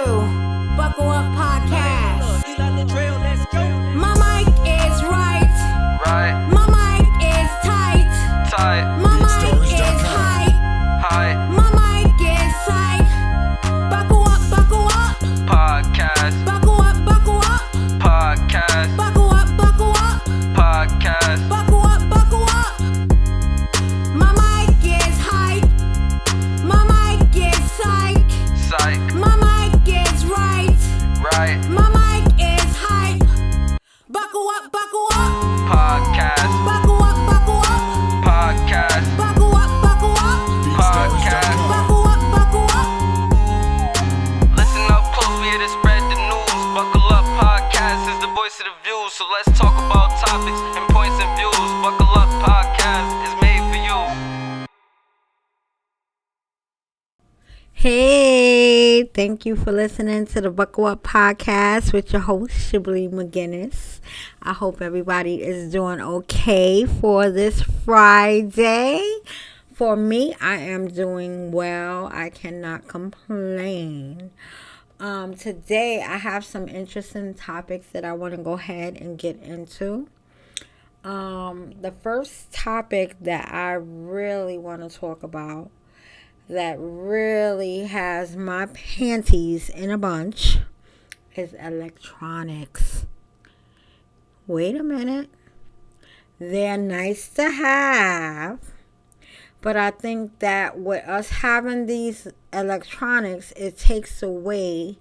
Buckle Up Podcast. My mic is right. Right. My mic is tight. Tight. My mic is hype. Hype. My mic is psych. Buckle up, buckle up. Podcast. Buckle up, buckle up. Podcast. Buckle up, buckle up. Podcast. Buckle up, buckle up. My mic is hype. My mic is psych. Psych. My mic is right. Right. My mic is hype. Buckle up, buckle up. Podcast. Buckle up, buckle up. Podcast. Buckle up, buckle up. Podcast. Buckle up, buckle up. Listen up close, we here to spread the news. Buckle Up Podcast is the voice of the views. So let's talk about topics and points of views. Buckle Up Podcast is made for you. Hey, thank you for listening to the Buckle Up Podcast with your host, Shibley McGinnis. I hope everybody is doing okay for this Friday. For me, I am doing well. I cannot complain. Today, I have some interesting topics that I want to go ahead and get into. The first topic that I really want to talk about that really has my panties in a bunch is electronics. Wait a minute. They're nice to have, but I think that with us having these electronics, it takes away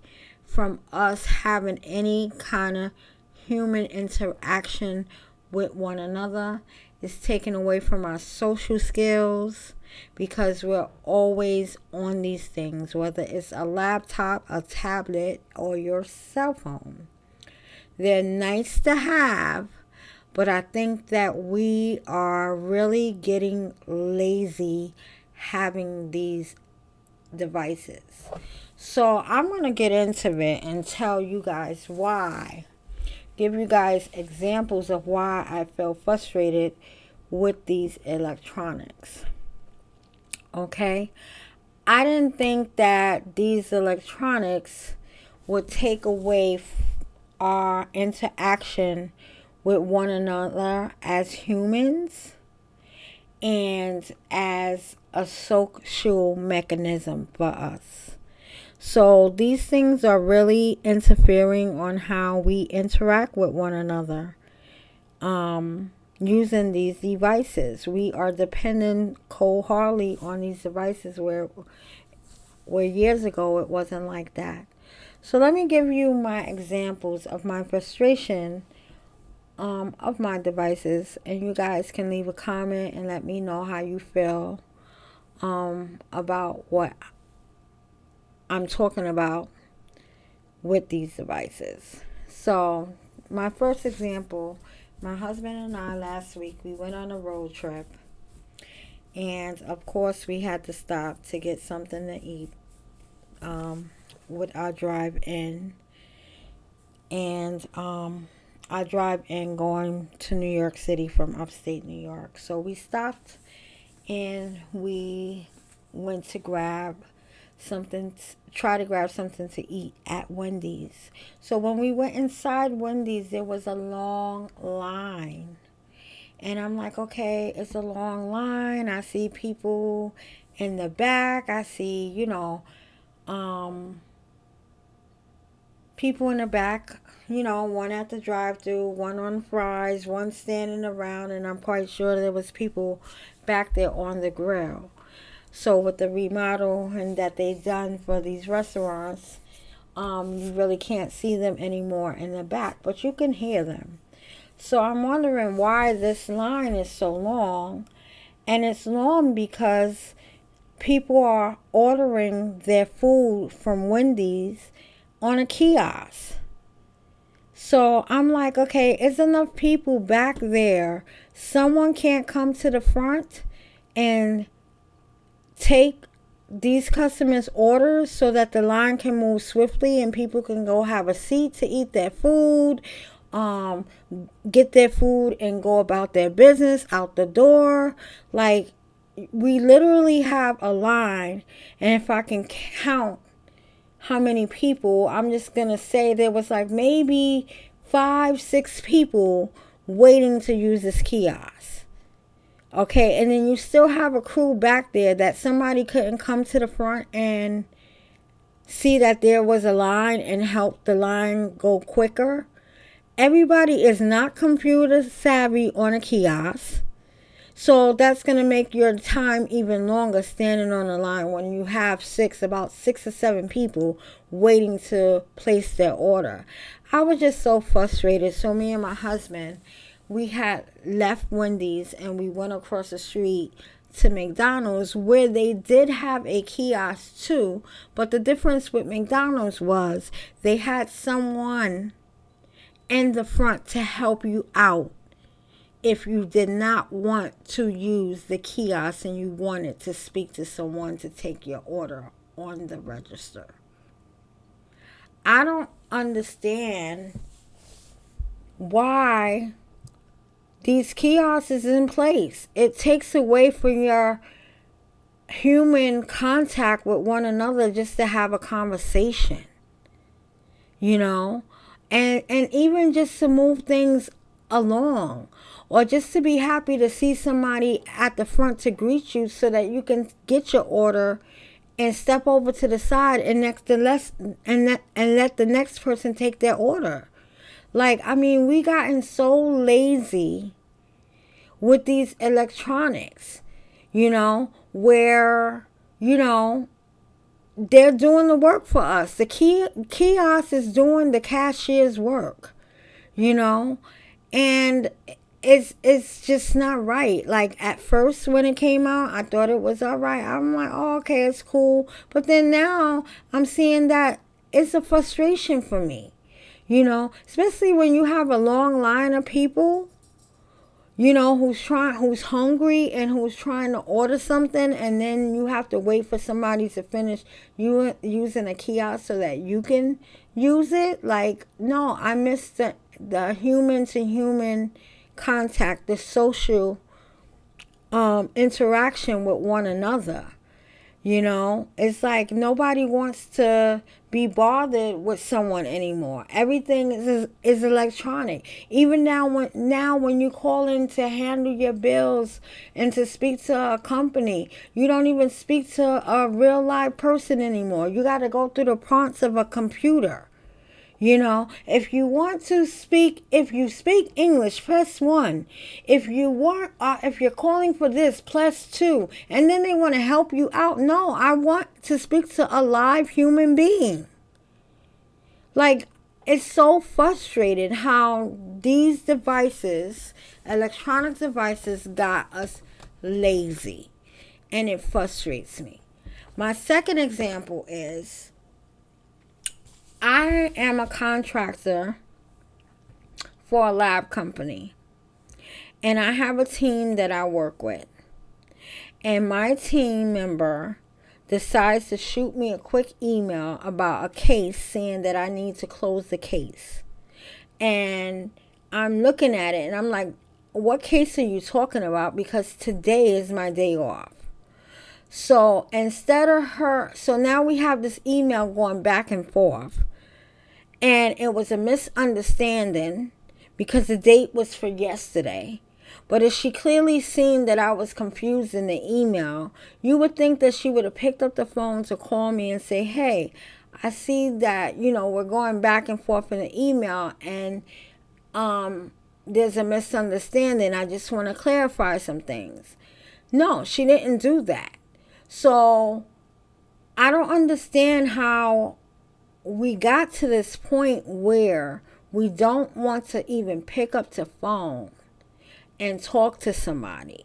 from us having any kind of human interaction with one another. It's taken away from our social skills because we're always on these things, whether it's a laptop, a tablet, or your cell phone. They're nice to have, but I think that we are really getting lazy having these devices. So I'm going to get into it and tell you guys why. Give you guys examples of why I feel frustrated with these electronics. Okay? I didn't think that these electronics would take away our interaction with one another as humans and as a social mechanism for us. So these things are really interfering on how we interact with one another using these devices. We are dependent wholeheartedly on these devices where years ago it wasn't like that. So let me give you my examples of my frustration of my devices, and you guys can leave a comment and let me know how you feel about what I'm talking about with these devices. So my first example, my husband and I last week, we went on a road trip, and of course we had to stop to get something to eat with our drive-in, and our drive-in going to New York City from upstate New York. So we stopped and we went to try to grab something to eat at Wendy's. So when we went inside Wendy's, there was a long line. And I'm like, okay, it's a long line. I see people in the back. I see, people in the back, one at the drive-thru, one on fries, one standing around, and I'm quite sure there was people back there on the grill. So with the remodel and that they've done for these restaurants, you really can't see them anymore in the back, but you can hear them. So I'm wondering why this line is so long, and it's long because people are ordering their food from Wendy's on a kiosk. So I'm like, okay, it's enough people back there. Someone can't come to the front and take these customers' orders so that the line can move swiftly and people can go have a seat to eat their food, get their food and go about their business out the door. Like, we literally have a line, and if I can count how many people. I'm just going to say there was like maybe 5-6 people waiting to use this kiosk. Okay, and then you still have a crew back there that somebody couldn't come to the front and see that there was a line and help the line go quicker. Everybody is not computer savvy on a kiosk. So that's going to make your time even longer standing on the line when you have about 6 or 7 people waiting to place their order. I was just so frustrated. So me and my husband, we had left Wendy's and we went across the street to McDonald's, where they did have a kiosk too. But the difference with McDonald's was they had someone in the front to help you out if you did not want to use the kiosk and you wanted to speak to someone to take your order on the register. I don't understand why these kiosks is in place. It takes away from your human contact with one another just to have a conversation, you know, and even just to move things along, or just to be happy to see somebody at the front to greet you so that you can get your order and step over to the side and let the next person take their order. Like, I mean, we gotten so lazy with these electronics, you know, where, you know, they're doing the work for us. The kiosk is doing the cashier's work, you know, and it's just not right. Like, at first when it came out, I thought it was all right. I'm like, oh, okay, it's cool. But then now I'm seeing that it's a frustration for me, you know, especially when you have a long line of people, you know, who's hungry and who's trying to order something, and then you have to wait for somebody to finish using a kiosk so that you can use it. Like, no, I miss the human to human contact, the social interaction with one another. You know, it's like nobody wants to be bothered with someone anymore. Everything is electronic. Even now when you call in to handle your bills and to speak to a company, you don't even speak to a real live person anymore. You got to go through the prompts of a computer. You know, if you speak English, press 1. If you're calling for this, press 2. And then they want to help you out. No, I want to speak to a live human being. Like, it's so frustrating how these devices, electronic devices, got us lazy. And it frustrates me. My second example is, I am a contractor for a lab company, and I have a team that I work with, and my team member decides to shoot me a quick email about a case saying that I need to close the case. And I'm looking at it and I'm like, what case are you talking about? Because today is my day off. So so now we have this email going back and forth. And it was a misunderstanding because the date was for yesterday. But if she clearly seen that I was confused in the email, you would think that she would have picked up the phone to call me and say, hey, I see that, you know, we're going back and forth in the email and there's a misunderstanding. I just want to clarify some things. No, she didn't do that. So I don't understand how we got to this point where we don't want to even pick up the phone and talk to somebody.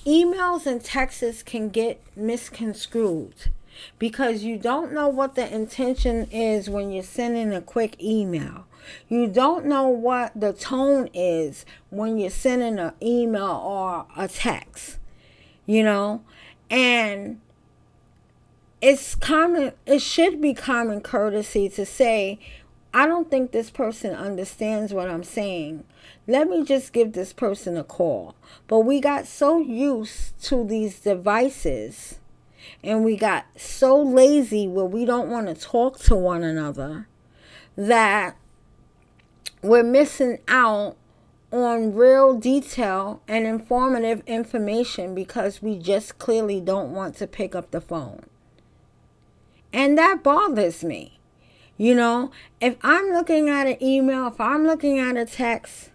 Emails and texts can get misconstrued because you don't know what the intention is when you're sending a quick email. You don't know what the tone is when you're sending an email or a text, you know, and it should be common courtesy to say, I don't think this person understands what I'm saying. Let me just give this person a call. But we got so used to these devices And we got so lazy where we don't want to talk to one another that we're missing out on real detail and informative information because we just clearly don't want to pick up the phone. And that bothers me. You know, if I'm looking at an email, if I'm looking at a text,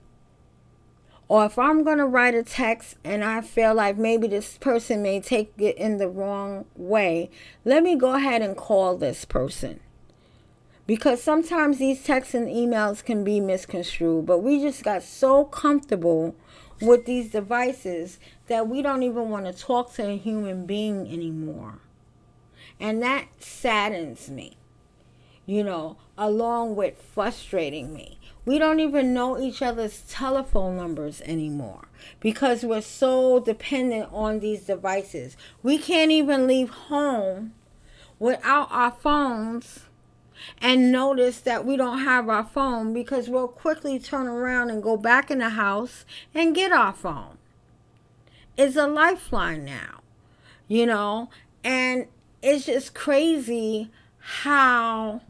or if I'm going to write a text and I feel like maybe this person may take it in the wrong way, let me go ahead and call this person. Because sometimes these texts and emails can be misconstrued, but we just got so comfortable with these devices that we don't even want to talk to a human being anymore. And that saddens me, you know, along with frustrating me. We don't even know each other's telephone numbers anymore because we're so dependent on these devices. We can't even leave home without our phones and notice that we don't have our phone because we'll quickly turn around and go back in the house and get our phone. It's a lifeline now, you know, and it's just crazy how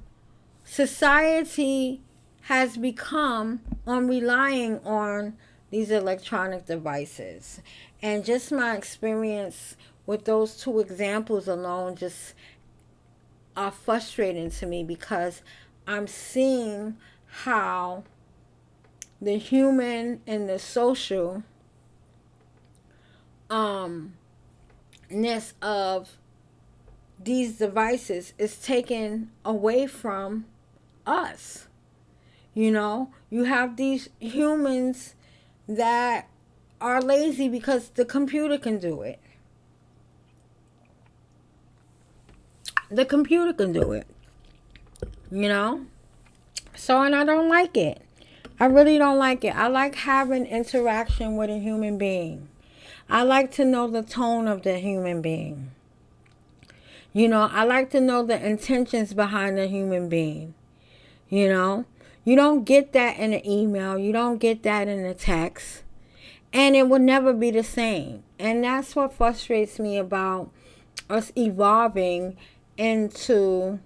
society has become on relying on these electronic devices. And just my experience with those two examples alone just are frustrating to me because I'm seeing how the human and the social ness of these devices is taken away from us. You know, you have these humans that are lazy because the computer can do it. The computer can do it. You know? So, and I don't like it. I really don't like it. I like having interaction with a human being. I like to know the tone of the human being. You know, I like to know the intentions behind the human being. You know? You don't get that in an email. You don't get that in a text. And it will never be the same. And that's what frustrates me about us evolving into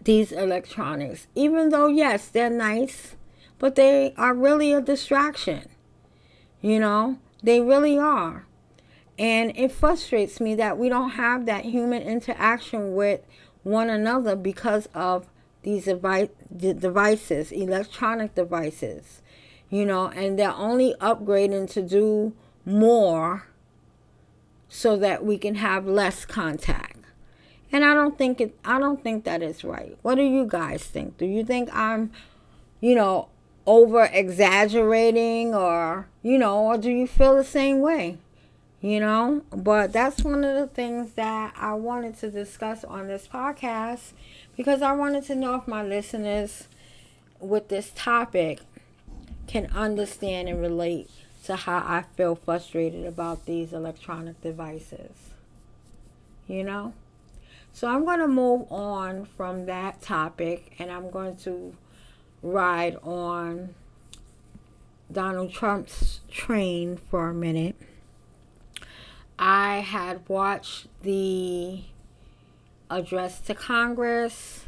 these electronics. Even though, yes, they're nice, but they are really a distraction. You know, they really are. And it frustrates me that we don't have that human interaction with one another because of these devices, electronic devices, you know, and they're only upgrading to do more so that we can have less contact. And I don't think that is right. What do you guys think? Do you think I'm, you know, over exaggerating, or, you know, or do you feel the same way? You know, but that's one of the things that I wanted to discuss on this podcast because I wanted to know if my listeners with this topic can understand and relate to how I feel frustrated about these electronic devices. You know? So I'm going to move on from that topic and I'm going to ride on Donald Trump's train for a minute. I had watched the address to Congress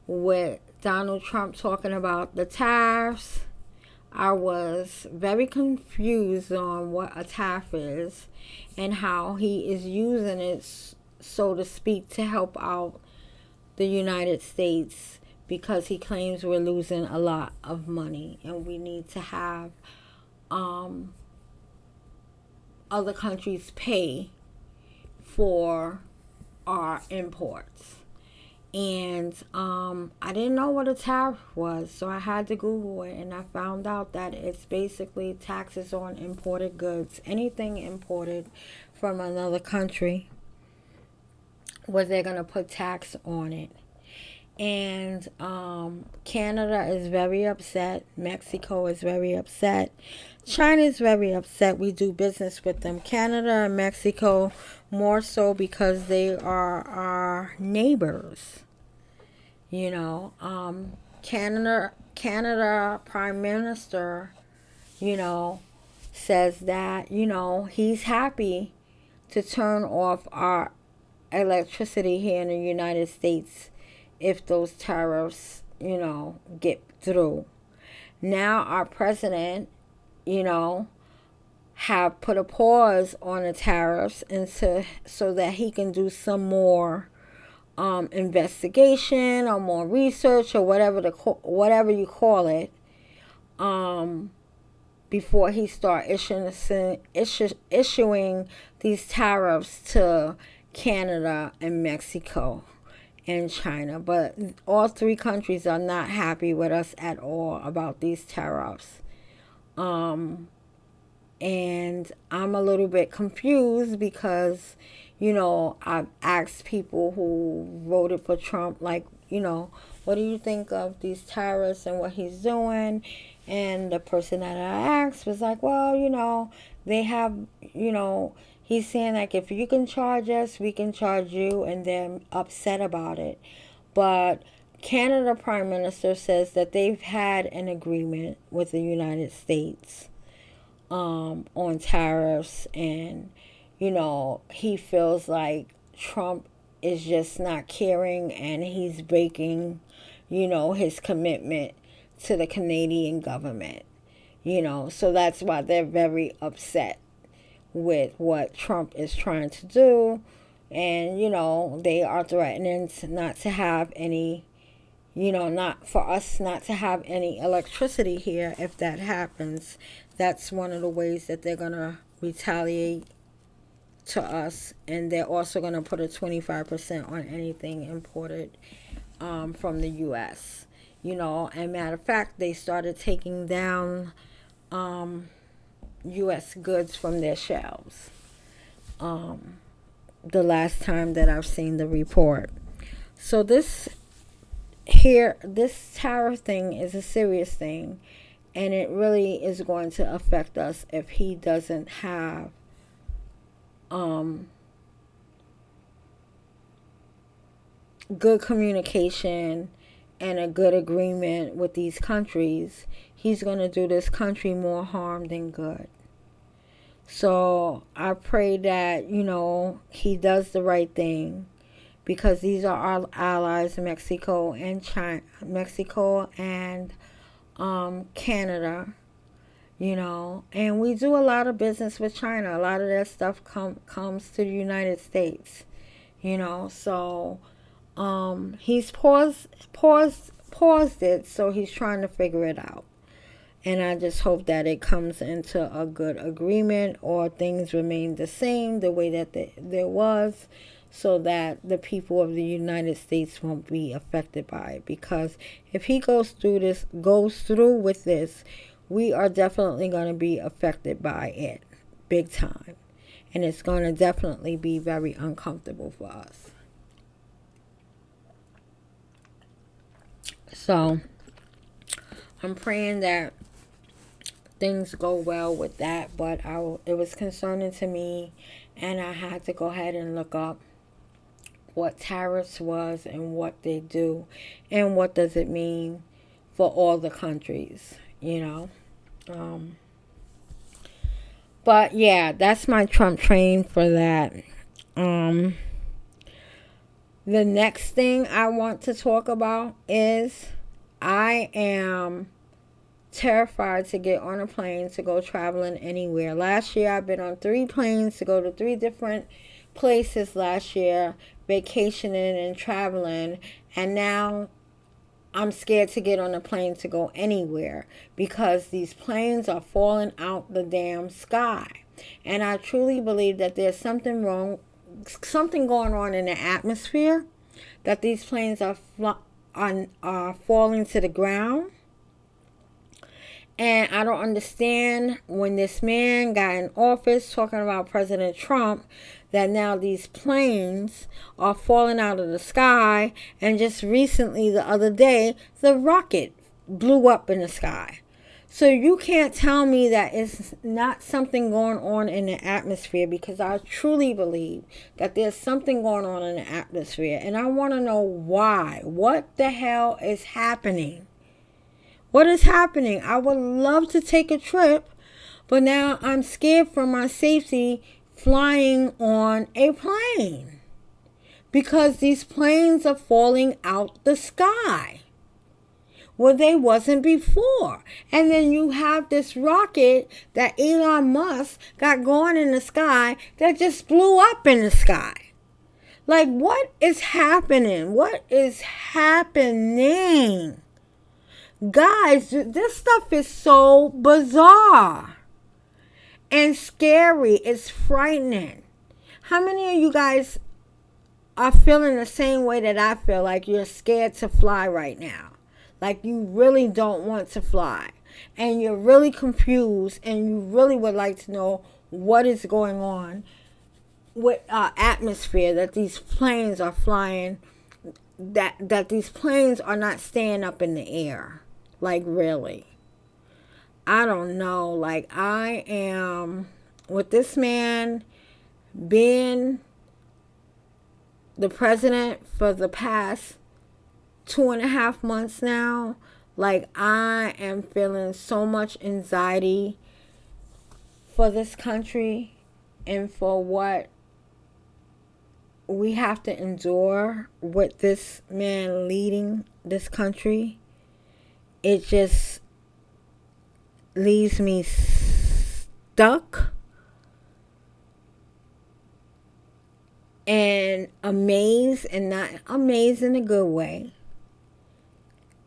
with Donald Trump talking about the tariffs. I was very confused on what a tariff is and how he is using it, so to speak, to help out the United States because he claims we're losing a lot of money and we need to have other countries pay for our imports. And I didn't know what a tariff was, so I had to Google it, and I found out that it's basically taxes on imported goods. Anything imported from another country, where they're going to put tax on it. And Canada is very upset. Mexico is very upset. China is very upset. We do business with them. Canada and Mexico more so because they are our neighbors. You know, Canada Prime Minister, you know, says that, you know, he's happy to turn off our electricity here in the United States if those tariffs, get through. Now our president, have put a pause on the tariffs and so that he can do some more investigation or more research or whatever you call it, before he start issuing these tariffs to Canada and Mexico and China. But all three countries are not happy with us at all about these tariffs. And I'm a little bit confused because, I've asked people who voted for Trump, like, what do you think of these tariffs and what he's doing? And the person that I asked was like, well, they have, he's saying like, if you can charge us, we can charge you, and they're upset about it. But Canada Prime Minister says that they've had an agreement with the United States on tariffs, and he feels like Trump is just not caring and he's breaking his commitment to the Canadian government, so that's why they're very upset with what Trump is trying to do. And they are threatening not to have any, not for us not to have any electricity here if that happens. That's one of the ways that they're going to retaliate to us. And they're also going to put a 25% on anything imported from the U.S. And matter of fact, they started taking down U.S. goods from their shelves the last time that I've seen the report. So this tariff thing is a serious thing. And it really is going to affect us if he doesn't have good communication and a good agreement with these countries. He's going to do this country more harm than good. So I pray that, he does the right thing, because these are our allies, Mexico and Canada, and we do a lot of business with China. A lot of that stuff comes to the United States, so he's paused it, so he's trying to figure it out. And I just hope that it comes into a good agreement, or things remain the same the way that there was, so that the people of the United States won't be affected by it. Because if he goes through with this, we are definitely going to be affected by it big time. And it's going to definitely be very uncomfortable for us. So I'm praying that things go well with that. But it was concerning to me, and I had to go ahead and look up what tariffs was and what they do and what does it mean for all the countries, but yeah, that's my Trump train for that. The next thing I want to talk about is I am terrified to get on a plane to go traveling anywhere. Last year I've been on 3 planes to go to 3 different places last year, vacationing and traveling, and now I'm scared to get on a plane to go anywhere, because these planes are falling out the damn sky. And I truly believe that there's something going on in the atmosphere, that these planes are falling to the ground. And I don't understand, when this man got in office talking about President Trump, that now these planes are falling out of the sky. And just recently, the other day, the rocket blew up in the sky. So you can't tell me that it's not something going on in the atmosphere, because I truly believe that there's something going on in the atmosphere. And I want to know why. What the hell is happening? What is happening? I would love to take a trip, but now I'm scared for my safety flying on a plane because these planes are falling out the sky where they wasn't before. And then you have this rocket that Elon Musk got going in the sky that just blew up in the sky. Like, what is happening? What is happening? Guys, this stuff is so bizarre and scary. It's frightening. How many of you guys are feeling the same way that I feel? Like you're scared to fly right now. Like you really don't want to fly. And you're really confused and you really would like to know what is going on with our atmosphere, that these planes are flying, that these planes are not staying up in the air. Like, really. I don't know. Like, I am, with this man being the president for the past 2.5 months now, like, I am feeling so much anxiety for this country and for what we have to endure with this man leading this country. It just leaves me stuck and amazed, and not amazed in a good way.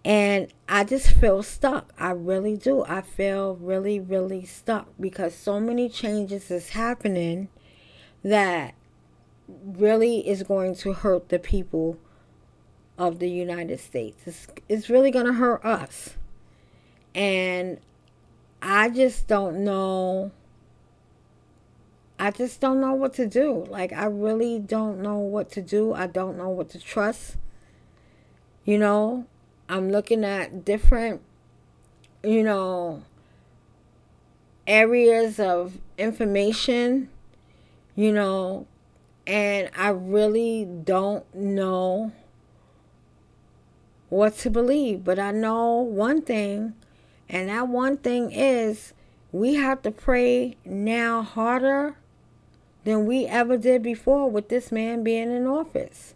And I just feel stuck. I really do. I feel really, really stuck because so many changes is happening that really is going to hurt the people of the United States. It's really going to hurt us. And I just don't know. I just don't know what to do. Like, I really don't know what to do. I don't know what to trust. You know, I'm looking at different, areas of information, and I really don't know what to believe. But I know one thing, and that one thing is we have to pray now harder than we ever did before with this man being in office.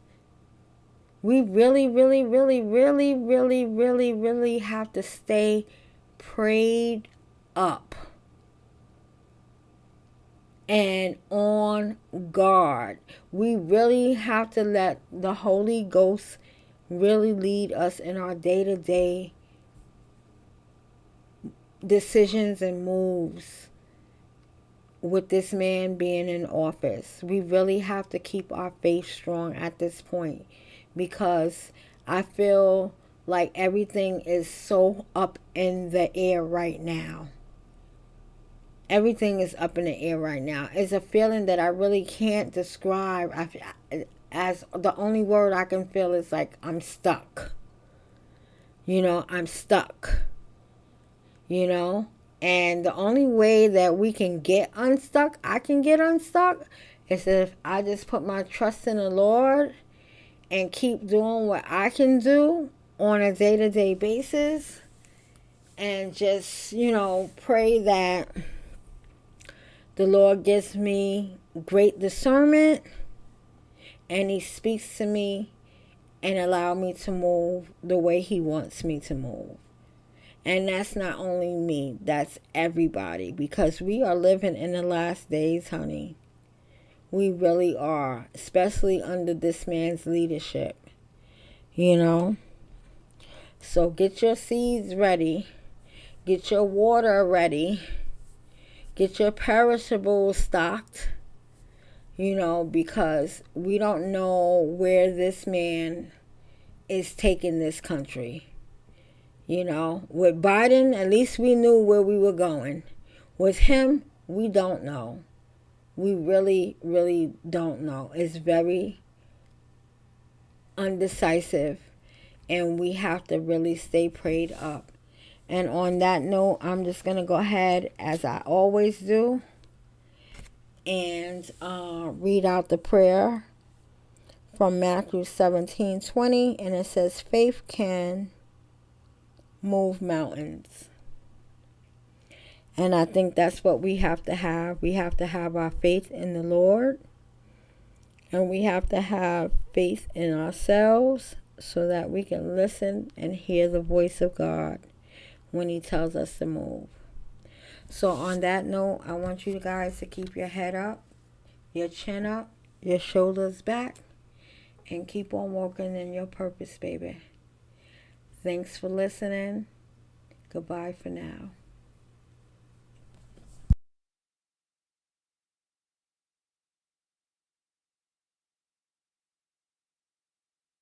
We really, really, really, really, really, really, really have to stay prayed up and on guard. We really have to let the Holy Ghost really lead us in our day-to-day decisions and moves with this man being in office. We really have to keep our faith strong at this point, because I feel like everything is so up in the air right now. Everything is up in the air right now. It's a feeling that I really can't describe. As the only word I can feel is like I'm stuck. I'm stuck. And the only way that we can get unstuck, I can get unstuck, is if I just put my trust in the Lord and keep doing what I can do on a day-to-day basis, and just, pray that the Lord gives me great discernment and He speaks to me and allow me to move the way He wants me to move. And that's not only me, that's everybody, because we are living in the last days, honey. We really are, especially under this man's leadership, So get your seeds ready, get your water ready, get your perishables stocked, because we don't know where this man is taking this country. With Biden, at least we knew where we were going. With him, we don't know. We really, really don't know. It's very undecisive, and we have to really stay prayed up. And on that note, I'm just going to go ahead, as I always do, and read out the prayer from Matthew 17:20, and it says, faith can move mountains. And I think that's what we have to have. We have to have our faith in the Lord. And we have to have faith in ourselves so that we can listen and hear the voice of God when He tells us to move. So on that note, I want you guys to keep your head up, your chin up, your shoulders back, and keep on walking in your purpose, baby. Thanks for listening. Goodbye for now.